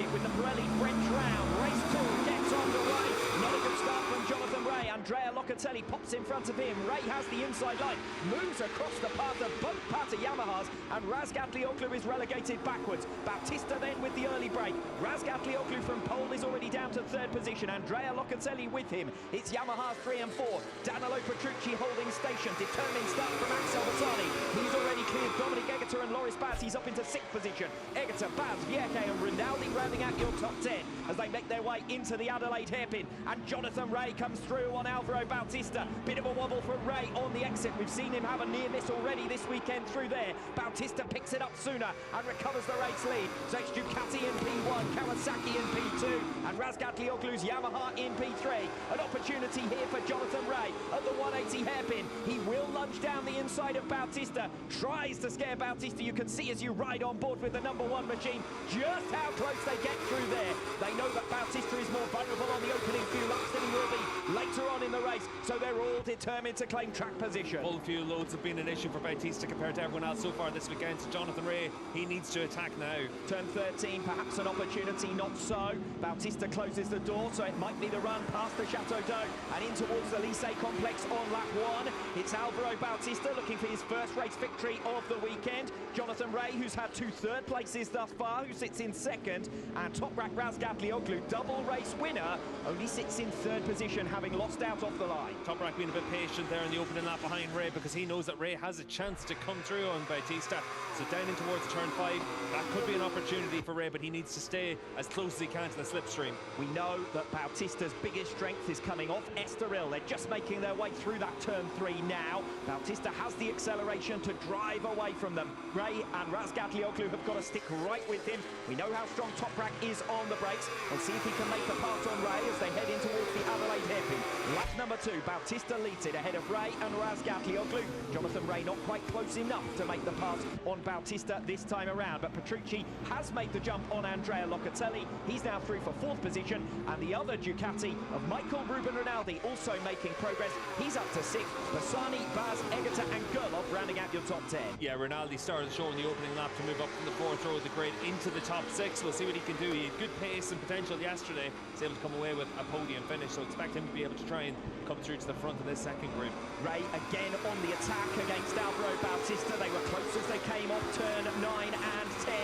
started with the Pirelli French Round. Race 2 gets underway. Not a good start from Jonathan Rea. Andrea Locatelli pops in front of him. Rea has the inside line, moves across the path of both Pata Yamahas, and Razgatlıoğlu is relegated backwards. Bautista then with the early break. Razgatlıoğlu from pole is already down to third position. Andrea Locatelli with him. It's Yamaha 3 and 4. Danilo Petrucci holding station. Determined start from Axel Bassani. He's already cleared Dominic Egerter and Loris Baz. He's up into 6th position. Egerter, Baz, Vierke and Rinaldi rounding out your top 10 as they make their way into the Adelaide hairpin. And Jonathan Rea comes through on Alvaro Bautista. Bit of a wobble for Rea on the exit. We've seen him have a near miss already this weekend through there. Bautista picks it up sooner and recovers the race lead. So it's Ducati in P1, Kawasaki in P2, and Razgatlıoğlu's Yamaha in P3. An opportunity here for Jonathan Rea at the 180 hairpin. He will lunge down the inside of Bautista, tries to scare Bautista. You can see as you ride on board with the #1 machine just how close they get through there. They know that Bautista is more vulnerable on the opening few laps than he will be later on in the race, so they're all determined to claim track position. Full fuel loads have been an issue for Bautista compared to everyone else so far this weekend. So Jonathan Rea, he needs to attack now. Turn 13, perhaps an opportunity, not so. Bautista closes the door, so it might be the run past the Chateau d'Eau and in towards the Lycée complex on lap 1. It's Alvaro Bautista looking for his first race victory of the weekend. Jonathan Rea, who's had 2 third places thus far, who sits in 2nd, and Toprak Razgatlıoğlu, double race winner, only sits in 3rd position, having lost out off the line. Toprak being a bit patient there in the opening lap behind Rea because he knows that Rea has a chance to come through on Bautista. So down in towards turn 5, that could be an opportunity for Rea, but he needs to stay as close as he can to the slipstream. We know that Bautista's biggest strength is coming off Estoril. They're just making their way through that turn 3 now. Bautista has the acceleration to drive away from them. Rea and Razgatlıoğlu have got to stick right with him. We know how strong Toprak is on the brakes. We'll see if he can make the pass on Rea as they head in towards the Adelaide hairpin. Lap number 2, Bautista leads it ahead of Rea and Razgatlıoğlu. Jonathan Rea not quite close enough to make the pass on Bautista this time around, but Petrucci has made the jump on Andrea Locatelli. He's now through for 4th position, and the other Ducati of Michael Ruben Rinaldi also making progress. He's up to 6th. Bassani, Baz, Egerter and Gerloff rounding out your top 10. Yeah, Rinaldi started showing the opening lap to move up from the 4th row of the grid into the top 6. We'll see what he can do. He had good pace and potential yesterday. He's able to come away with a podium finish, so expect him to be able to try and come through to the front of this 2nd group. Rea again on the attack against Alvaro Bautista. They were close as they came off turn 9 and 10.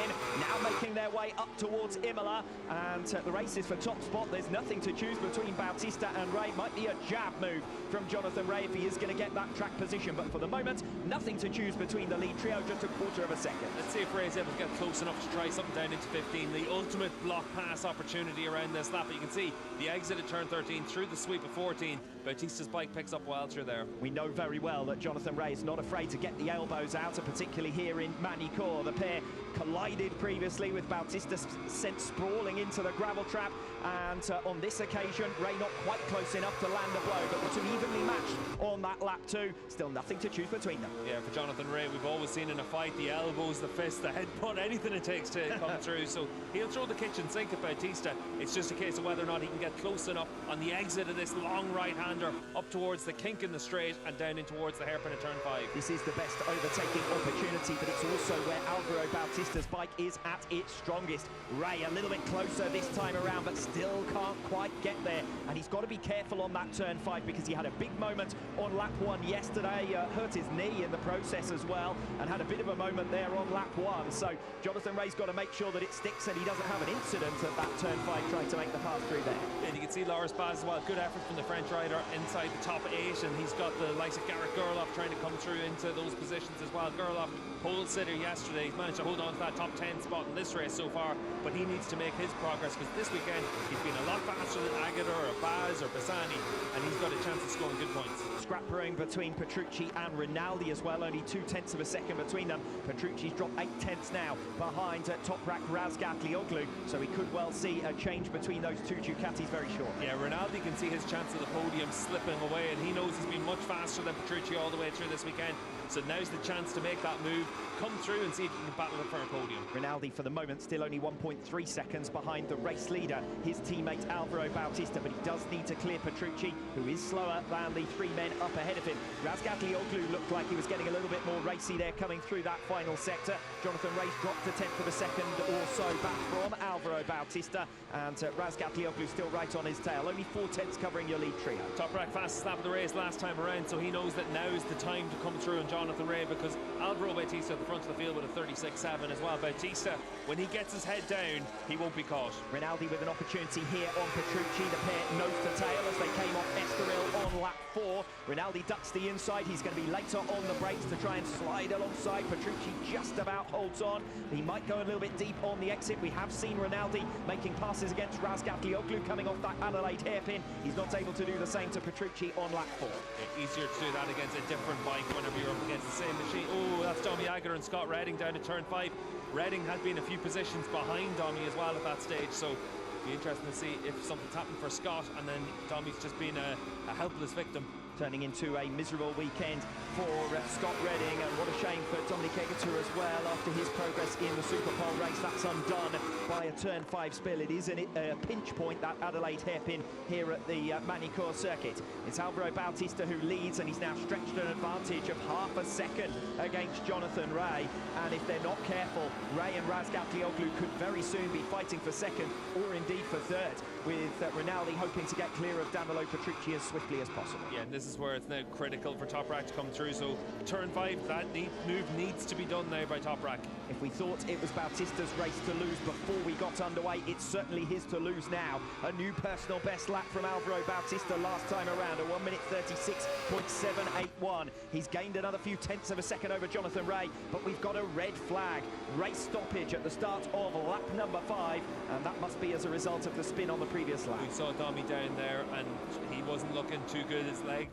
Now making their way up towards Imola, and the race is for top spot. There's nothing to choose between Bautista and Rea. Might be a jab move from Jonathan Rea if he is going to get that track position, but for the moment, nothing to choose between the lead trio, just a 1/4 of a second. Let's see if Rea's able to get close enough to try something down into 15. The ultimate block pass opportunity around this lap. But you can see the exit at turn 13 through the sweep of 14. Bautista's bike picks up well through there. We know very well that Jonathan Rea is not afraid to get the elbows out, and particularly here in Magny-Cours. The pair collided previously with Bautista sent sprawling into the gravel trap, and on this occasion Rea not quite close enough to land the blow, but the 2 evenly matched on that lap 2. Still nothing to choose between them. Yeah, for Jonathan Rea, we've always seen in a fight the elbows, the fists, the headbutt, anything it takes to come through. So he'll throw the kitchen sink at Bautista. It's just a case of whether or not he can get close enough on the exit of this long right-hander up towards the kink in the straight and down in towards the hairpin at turn 5. This is the best overtaking opportunity, but it's also where Alvaro Bautista's bike is at its strongest. Rea a little bit closer this time around, but still can't quite get there, and he's got to be careful on that turn 5 because he had a big moment on lap 1 yesterday, hurt his knee in the process as well, and had a bit of a moment there on lap 1. So Jonathan Rea's got to make sure that it sticks and he doesn't have an incident at that turn 5 trying to make the pass through there. And you can see Loris Baz as well. Good effort from the French rider inside the top 8, and he's got the likes of Garrett Gerloff trying to come through into those positions as well. Gerloff, pole sitter yesterday, he's managed to hold on to that top 10 spot in this race so far, but he needs to make his progress because this weekend he's been a lot faster than Aguilar or Baz or Bassani, and he's got a chance of scoring good points. Scrappering between Petrucci and Rinaldi as well, only 2/10 of a second between them. Petrucci's dropped 8/10 now behind Toprak Razgatlıoğlu, so we could well see a change between those 2 Ducatis very short. Yeah, Rinaldi can see his chance of the podium slipping away, and he knows he's been much faster than Petrucci all the way through this weekend. So now's the chance to make that move, come through and see if you can battle it for a podium. Rinaldi for the moment still only 1.3 seconds behind the race leader, his teammate Alvaro Bautista, but he does need to clear Petrucci, who is slower than the three men up ahead of him. Razgatlıoğlu looked like he was getting a little bit more racy there coming through that final sector. Jonathan Rea dropped a tenth of a second or so back from Alvaro Bautista, and Razgatlıoğlu still right on his tail. Only 4 tenths covering your lead trio. Toprak fastest lap of the race last time around, so he knows that now is the time to come through on Jonathan Rea, because Alvaro Bautista at the front of the field with a 36.7 as well. Bautista, when he gets his head down, he won't be caught. Rinaldi with an opportunity here on Petrucci, the pair nose to tail as they came off Estoril on lap 4. Rinaldi ducks the inside, he's going to be later on the brakes to try and slide alongside. Petrucci just about holds on. He might go a little bit deep on the exit. We have seen Rinaldi making passes against Razgatlıoğlu coming off that Adelaide hairpin. He's not able to do the same to Petrucci on lap 4. Yeah, easier to do that against a different bike whenever you're up against the same machine. Oh, that's Domi Agutter and Scott Redding down to turn 5. Redding had been a few positions behind Domi as well at that stage, so it'll be interesting to see if something's happened for Scott, and then Domi's just been a helpless victim. Turning into a miserable weekend for Scott Redding, and what a shame for Dominic Egerter as well after his progress in the Superpole race. That's undone by a turn 5 spill. It is a pinch point, that Adelaide hairpin here at the Magny-Cours circuit. It's Alvaro Bautista who leads, and he's now stretched an advantage of half a second against Jonathan Rea, and if they're not careful, Rea and Razgatlıoğlu could very soon be fighting for second or indeed for third, with Rinaldi hoping to get clear of Danilo Petrucci as swiftly as possible. Yeah, and this is where it's now critical for Toprak to come through, so turn 5, that move needs to be done now by Toprak. If we thought it was Bautista's race to lose before we got underway, it's certainly his to lose now. A new personal best lap from Alvaro Bautista last time around, a 1 minute 36.781. He's gained another few tenths of a second over Jonathan Rea, but we've got a red flag. Race stoppage at the start of lap number 5, and that must be as a result of the spin on the previous lap. We saw Domi down there, and he wasn't looking too good. His leg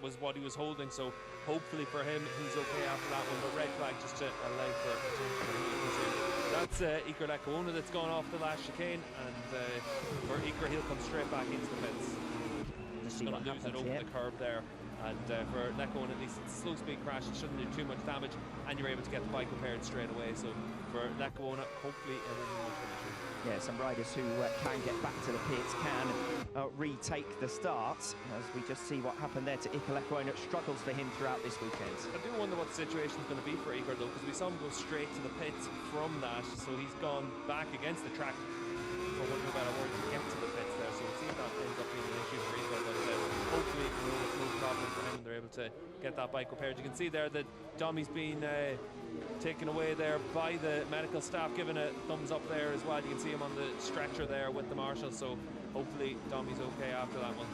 was what he was holding, so hopefully for him he's okay after that one, but red flag just to allow for that's Iker Lecuona that's gone off the last chicane, and for Iker, he'll come straight back into the pits. Just going to lose it over the curb there, and for Lecuona at least it's a slow speed crash, it shouldn't do too much damage, and you're able to get the bike repaired straight away, so for Lecuona hopefully everything will finish. Yeah, some riders who can get back to the pits can retake the start, as we just see what happened there to Iker Lecuona. Struggles for him throughout this weekend. I do wonder what the situation's going to be for Iker though, because we saw him go straight to the pits from that, so he's gone back against the track, for want of a better word, to get to the pits there, so it seems that ends up being an issue for Iker, but hopefully no problem for him. They're able to get that bike repaired. You can see there that Domi's been taken away there by the medical staff, giving a thumbs up there as well. You can see him on the stretcher there with the marshal, so hopefully Domi's okay after that one.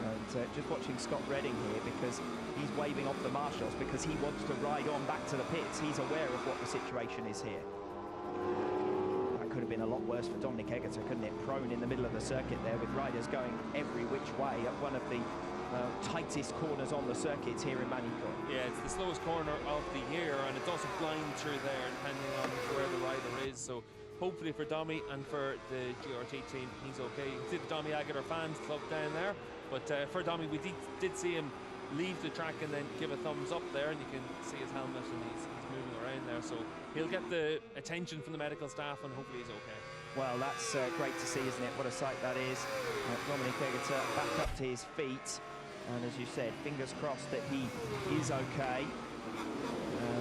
And just watching Scott Redding here, because he's waving off the marshals because he wants to ride on back to the pits. He's aware of what the situation is here. That could have been a lot worse for Dominic Egerter, couldn't it? Prone in the middle of the circuit there, with riders going every which way at one of the tightest corners on the circuit here in Magny-Cours. Yeah, it's the slowest corner of the year, and it doesn't blind through there depending on where the rider is, so hopefully for Domi and for the GRT team, he's okay. You can see the Domi Agutter fans club down there, but for Domi, we did see him leave the track and then give a thumbs up there, and you can see his helmet, and he's moving around there, so he'll get the attention from the medical staff, and hopefully he's okay. Well, that's great to see, isn't it? What a sight that is. Dominic Egerter back up to his feet, and as you said, fingers crossed that he is okay.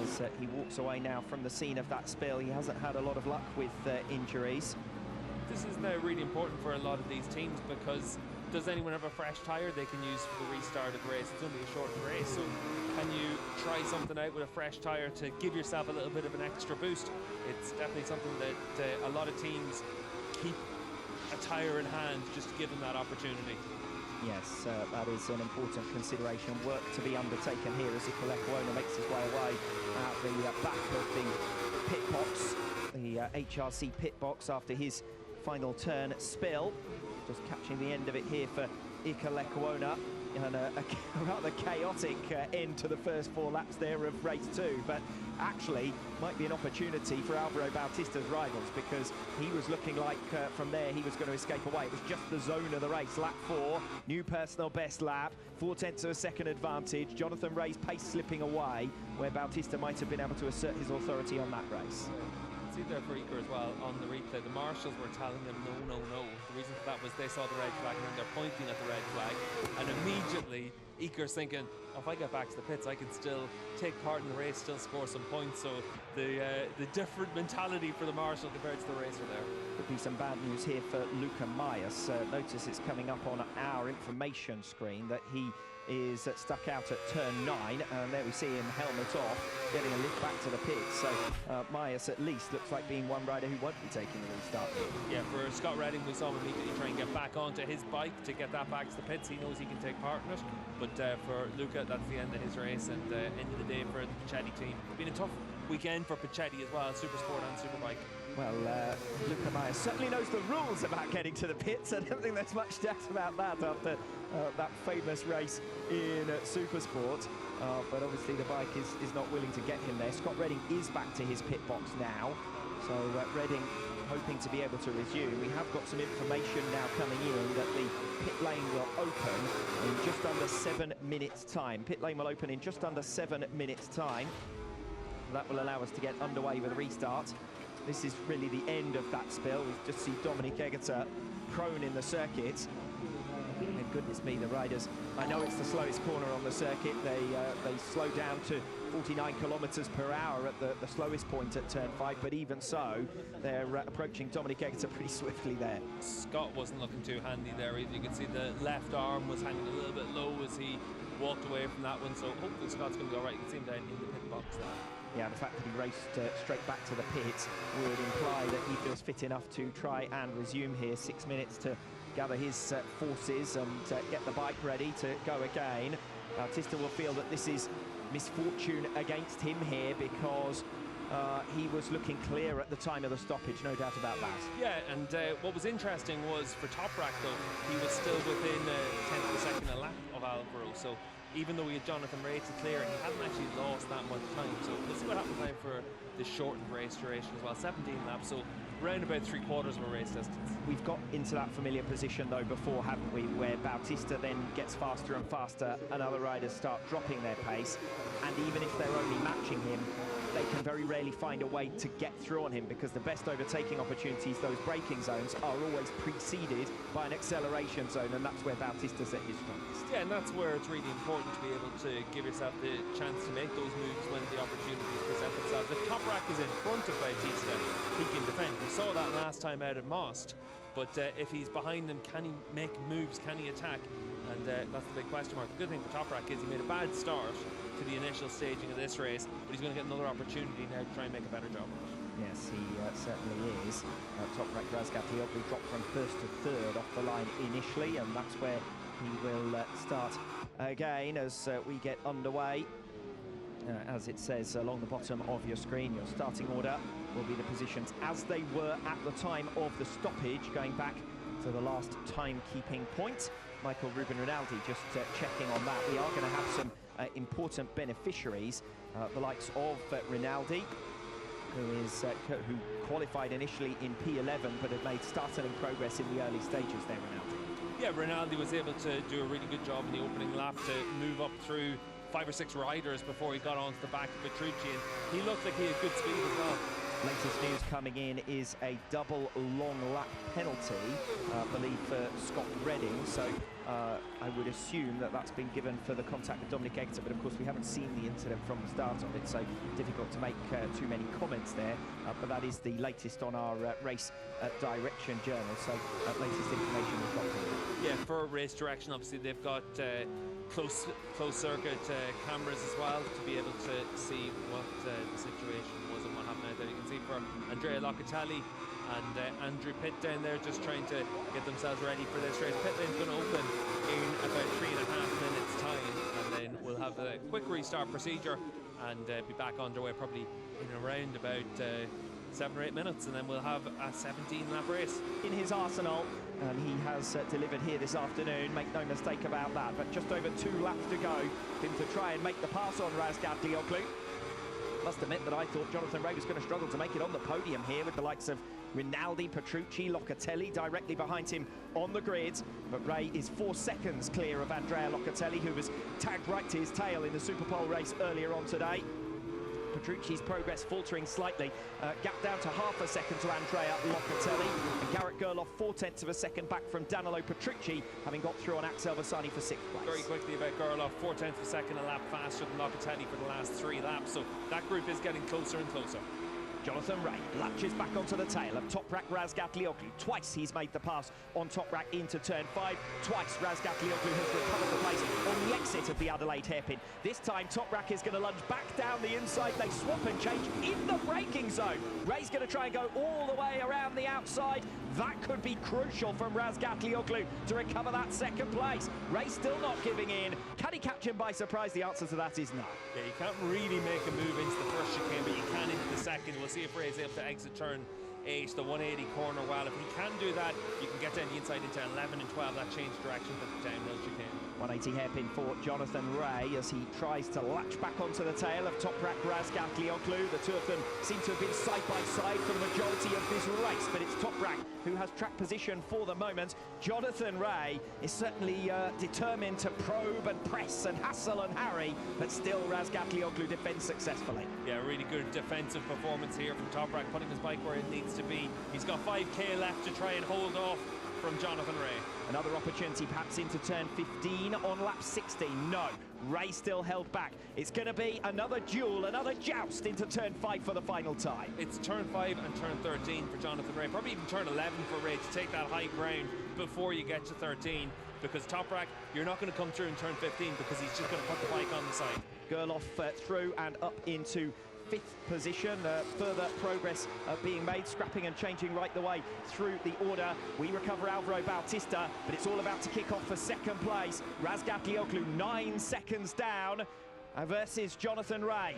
As he walks away now from the scene of that spill. He hasn't had a lot of luck with injuries. This is now really important for a lot of these teams, because does anyone have a fresh tyre they can use for the restart of the race? It's only a short race, so can you try something out with a fresh tyre to give yourself a little bit of an extra boost? It's definitely something that a lot of teams keep a tyre in hand just to give them that opportunity. Yes, that is an important consideration. Work to be undertaken here as Nicolo Bulega makes his way away out the back of the pit box, the HRC pit box after his final turn spill. Just catching the end of it here for Nicolo Bulega, and a rather chaotic end to the first 4 laps there of race 2, but actually might be an opportunity for Alvaro Bautista's rivals, because he was looking like from there he was going to escape away. It was just the zone of the race. Lap 4, new personal best lap, 0.4 of a second advantage. Jonathan Ray's pace slipping away, where Bautista might have been able to assert his authority on that race. See there for Iker as well on the replay, the marshals were telling him no, no, no. The reason for that was they saw the red flag and then they're pointing at the red flag, and immediately Iker's thinking, if I get back to the pits I can still take part in the race, still score some points. So the different mentality for the marshal compared to the racer there. Could be some bad news here for Luca Myers. Notice it's coming up on our information screen that he is stuck out at turn 9, and there we see him helmet off, getting a lift back to the pits. So Myers at least looks like being one rider who won't be taking the restart. Yeah, for Scott Redding, we saw him immediately try and get back onto his bike to get that back to the pits. He knows he can take part in it, but for Luca, that's the end of his race, and end of the day for the Pichetti team. It's been a tough weekend for Pichetti as well, Supersport and Superbike. Well, Luca Myers certainly knows the rules about getting to the pits. I don't think there's much doubt about that after that famous race in Supersport. But obviously the bike is not willing to get him there. Scott Redding is back to his pit box now. So Redding hoping to be able to resume. We have got some information now coming in that the pit lane will open in just under 7 minutes' time. Pit lane will open in just under 7 minutes' time. That will allow us to get underway with a restart. This is really the end of that spill. We just see Dominic Egerter prone in the circuit. And goodness me, the riders, I know it's the slowest corner on the circuit. They slow down to 49 kilometers per hour at the slowest point at turn 5, but even so, they're approaching Dominic Egerter pretty swiftly there. Scott wasn't looking too handy there either. You can see the left arm was hanging a little bit low as he walked away from that one, so hopefully Scott's going to be all right. You can see him down in the pit box there. Yeah, the fact that he raced straight back to the pits would imply that he feels fit enough to try and resume here. 6 minutes to gather his forces and get the bike ready to go again. Bautista will feel that this is misfortune against him here, because he was looking clear at the time of the stoppage, no doubt about that. Yeah, and what was interesting was for Toprak though, he was still within 10th of a second a lap of Alvaro, so even though we had Jonathan Ray to clear, he hadn't actually lost that much time. So we'll see what happens now for the shortened race duration as well. 17 laps, so around about 3/4 of a race distance. We've got into that familiar position though before, haven't we, where Bautista then gets faster and faster and other riders start dropping their pace, and even if they're only matching him, they can very rarely find a way to get through on him, because the best overtaking opportunities, those braking zones, are always preceded by an acceleration zone, and that's where Bautista's at his strongest. Yeah, and that's where it's really important to be able to give yourself the chance to make those moves when the opportunities present themselves. If Toprak is in front of Bautista, he can defend. We saw that last time out at Most, but if he's behind them, can he make moves, can he attack? And that's the big question mark. The good thing for Toprak is he made a bad start to the initial staging of this race, but he's going to get another opportunity now to try and make a better job of it. Yes, he certainly is. Toprak Razgatlıoğlu dropped from 1st to 3rd off the line initially, and that's where he will start again as we get underway. As it says along the bottom of your screen, your starting order will be the positions as they were at the time of the stoppage, going back to the last timekeeping point. Michael Ruben Rinaldi just checking on that. We are going to have some important beneficiaries, the likes of Rinaldi, who qualified initially in P11 but had made startling progress in the early stages there, Rinaldi. Yeah, Rinaldi was able to do a really good job in the opening lap to move up through 5 or 6 riders before he got onto the back of Petrucci, and he looked like he had good speed as well. Latest news coming in is a double long lap penalty, I believe, for Scott Redding. So I would assume that that's been given for the contact with Dominic Egerter, but of course we haven't seen the incident from the start of it, so difficult to make too many comments there. But that is the latest on our race direction journal, so latest information we've got from it. Yeah, for race direction, obviously they've got close circuit cameras as well to be able to see what the situation was and what happened out there. You can see for Andrea Locatelli and Andrew Pitt down there just trying to get themselves ready for this race. Pit lane's going to open in about 3.5 minutes time, and then we'll have a quick restart procedure and be back underway probably in around about 7 or 8 minutes, and then we'll have a 17-lap race. In his arsenal, and he has delivered here this afternoon, make no mistake about that, but just over 2 laps to go for him to try and make the pass on Razgatlıoğlu. Must admit that I thought Jonathan Rea was going to struggle to make it on the podium here with the likes of Rinaldi, Petrucci, Locatelli directly behind him on the grid. But Rea is 4 seconds clear of Andrea Locatelli, who was tagged right to his tail in the Superpole race earlier on today. Petrucci's progress faltering slightly, gap down to half a second to Andrea Locatelli, and Garrett Gerloff 4/10 of a second back from Danilo Petrucci, having got through on Axel Bassani for 6th place. Very quickly about Gerloff, 4/10 of a second a lap faster than Locatelli for the last 3 laps, so that group is getting closer and closer. Jonathan Rea latches back onto the tail of Toprak Razgatlıoğlu. Twice he's made the pass on Toprak into turn 5. Twice Razgatlıoğlu has recovered the place on the exit of the Adelaide hairpin. This time Toprak is going to lunge back down the inside. They swap and change in the braking zone. Rea's going to try and go all the way around the outside. That could be crucial from Razgatlıoğlu to recover that 2nd place. Rea still not giving in. Can he catch him by surprise? The answer to that is no. Yeah, you can't really make a move into the first chicane, but you can into the second. We'll see if Rea is able to exit turn 8, the 180 corner well. If he can do that, you can get down the inside into 11 and 12. That change direction for the downhill chicane. 180 hairpin for Jonathan Rea as he tries to latch back onto the tail of Toprak Razgatlıoğlu. The two of them seem to have been side by side for the majority of this race, but it's Toprak who has track position for the moment. Jonathan Rea is certainly determined to probe and press and hassle and harry, but still Razgatlıoğlu defends successfully. Yeah, really good defensive performance here from Toprak, putting his bike where it needs to be. He's got 5k left to try and hold off from Jonathan Rea. Another opportunity perhaps into turn 15 on lap 16. No, Rea still held back. It's going to be another duel, another joust into turn 5 for the final time. It's turn 5 and turn 13 for Jonathan Rea. Probably even turn 11 for Rea to take that high ground before you get to 13. Because Toprak, you're not going to come through in turn 15 because he's just going to put the bike on the side. Gerloff through and up into 5th position. Further progress being made, scrapping and changing right the way through the order. We recover Alvaro Bautista, but it's all about to kick off for 2nd place. Razgatlıoğlu 9 seconds down versus Jonathan Rea.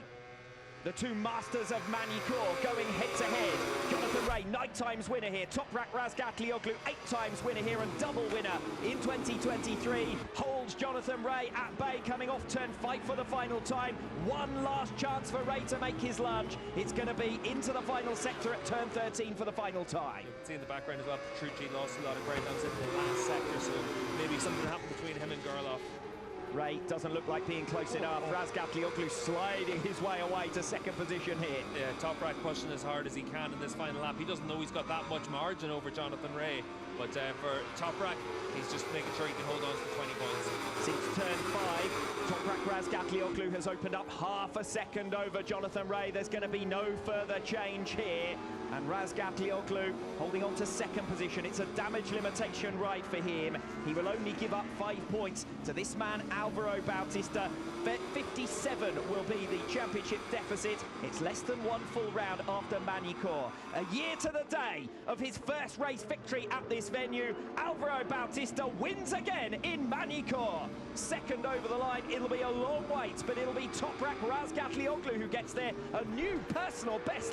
The two masters of Magny-Cours going head-to-head. Jonathan Rea, 9 times winner here. Toprak Razgatlıoğlu, 8 times winner here and double winner in 2023. Holds Jonathan Rea at bay, coming off turn 5 for the final time. One last chance for Rea to make his lunge. It's going to be into the final sector at turn 13 for the final time. You can see in the background as well, Petrucci lost a lot of ground. That was in the last sector, so maybe something happened between him and Gerloff. Rea doesn't look like being close enough. Razgatlıoğlu sliding his way away to 2nd position here. Yeah, Toprak pushing as hard as he can in this final lap. He doesn't know he's got that much margin over Jonathan Rea, but for Toprak, he's just making sure he can hold on to the 20 points. Since turn 5, Toprak Razgatlıoğlu has opened up half a second over Jonathan Rea. There's going to be no further change here. And Razgatlıoğlu holding on to 2nd position. It's a damage limitation ride for him. He will only give up 5 points to this man, Alvaro Bautista. 57 will be the championship deficit. It's less than 1 full round after Magny-Cours. A year to the day of his first race victory at this venue. Alvaro Bautista wins again in Magny-Cours. 2nd over the line. It'll be a long wait, but it'll be Toprak Razgatlıoğlu who gets there. A new personal best.